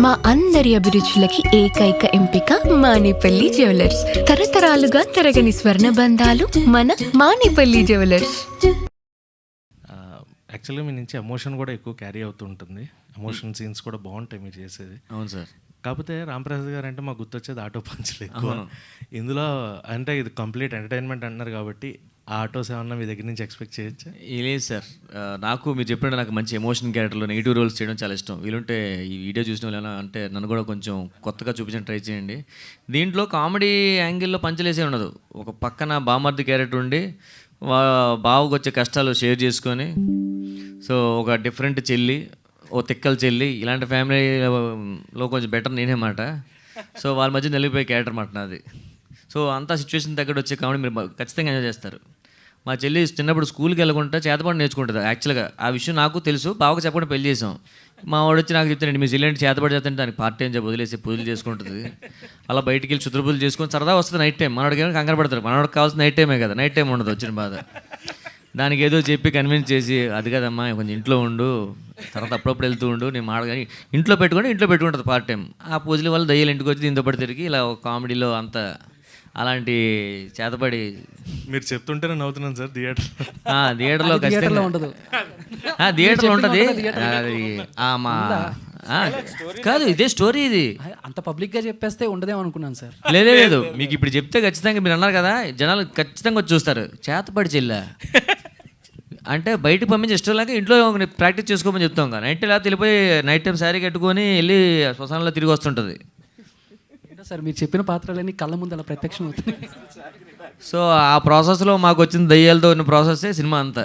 మా అందరి అభిరుచులకి ఏకైక ఎంపిక మానేపల్లి జ్యువెలర్స్. తరతరాలుగా తరగని స్వర్ణ బంధాలు మన మానేపల్లి జ్యువెలర్స్. యాక్చువల్గా మీ నుంచి ఎమోషన్ కూడా ఎక్కువ క్యారీ అవుతూ ఉంటుంది. ఎమోషన్ సీన్స్ కూడా బాగుంటాయి మీరు చేసేది. అవును సార్. కాకపోతే రాంప్రసాద్ గారు అంటే మాకు గుర్తొచ్చేది ఆటో పంచులు ఎక్కువ. ఇందులో అంటే ఇది కంప్లీట్ ఎంటర్టైన్మెంట్ అంటున్నారు కాబట్టి ఆ ఆటోస్ ఏమన్నా మీ దగ్గర నుంచి ఎక్స్పెక్ట్ చేయొచ్చా? లేదు సార్, నాకు మీరు చెప్పినట్టు నాకు మంచి ఎమోషన్ క్యారెక్టర్లో నెగిటివ్ రోల్స్ చేయడం చాలా ఇష్టం. వీలుంటే ఈ వీడియో చూసిన వాళ్ళు అంటే నన్ను కూడా కొంచెం కొత్తగా చూపించడం ట్రై చేయండి. దీంట్లో కామెడీ యాంగిల్లో పంచలేసే ఉండదు. ఒక పక్కన బామర్ది క్యారెక్టర్ ఉండి బావకు వచ్చే కష్టాలు షేర్ చేసుకొని, సో ఒక డిఫరెంట్ చెల్లి, ఓ తిక్కల చెల్లి, ఇలాంటి ఫ్యామిలీలో కొంచెం బెటర్ నేనే మాట. సో వాళ్ళ మధ్య నిలిపోయే క్యారెక్టర్ మాట నాది. సో అంతా సిచ్యువేషన్ దగ్గర వచ్చే కామెడీ మీరు ఖచ్చితంగా ఎంజాయ్ చేస్తారు. మా చెల్లి చిన్నప్పుడు స్కూల్కి వెళ్ళకుండా చేతపడి నేర్చుకుంటుంది. యాక్చువల్గా ఆ విషయం నాకు తెలుసు, బావకు చెప్పకుండా పెళ్లి చేసాం. మా వాడు వచ్చి నాకు చెప్తానండి, మీ చెల్లి అంటే చేతపడి చేస్తుంటే దానికి పార్ట్ టైం చెప్పి వదిలేసి పూజలు చేసుకుంటుంది. అలా బయటికి వెళ్ళి క్షుద్ర పూజలు చేసుకొని సరదా వస్తుంది నైట్ టైం. మనవాడికి ఏమైనా కంగారు పడతారు, మనవాడికి కావాల్సిన నైట్ టైమే కదా, నైట్ టైం ఉండదు వచ్చిన బాధ. దానికి ఏదో చెప్పి కన్విన్స్ చేసి, అది కదమ్మా కొంచెం ఇంట్లో ఉండు, తర్వాత అప్పుడప్పుడు వెళ్తూ ఉండు, నేను మాడగాని ఇంట్లో పెట్టుకుంటుంది పార్ట్ టైం. ఆ పూజల వల్ల దయ్యాలు ఇంటికి వచ్చి దీంతో పడి తిరిగి ఇలా కామెడీలో అంత అలాంటి చేతపడి మీరు చెప్తుంటేనే నవ్వుతున్నాను సార్. థియేటర్లో ఖచ్చితంగా ఉండదు. థియేటర్లో ఉంటుంది అది మా కాదు, ఇదే స్టోరీ. ఇది అంత పబ్లిక్గా చెప్పేస్తే ఉండదేమో అనుకున్నాను సార్. లేదు, మీకు ఇప్పుడు చెప్తే ఖచ్చితంగా మీరు అన్నారు కదా, జనాలు ఖచ్చితంగా వచ్చి చూస్తారు. చేతపడి చెల్లా అంటే బయటకు పంపించి ఇష్టం లేక ఇంట్లో ప్రాక్టీస్ చేసుకోమని చెప్తాం కదా. నైట్ ఇలా తెలిపోయి నైట్ టైం శారీ కట్టుకొని వెళ్ళి శ్మశానంలో తిరిగి వస్తుంటుంది. సార్ మీరు చెప్పిన పాత్రలన్నీ కళ్ళ ముందు అలా ప్రత్యక్షం అవుతుంది. సో ఆ ప్రాసెస్లో మాకు వచ్చిన దయ్యాలతో ఉన్న ప్రాసెస్సే సినిమా అంతా.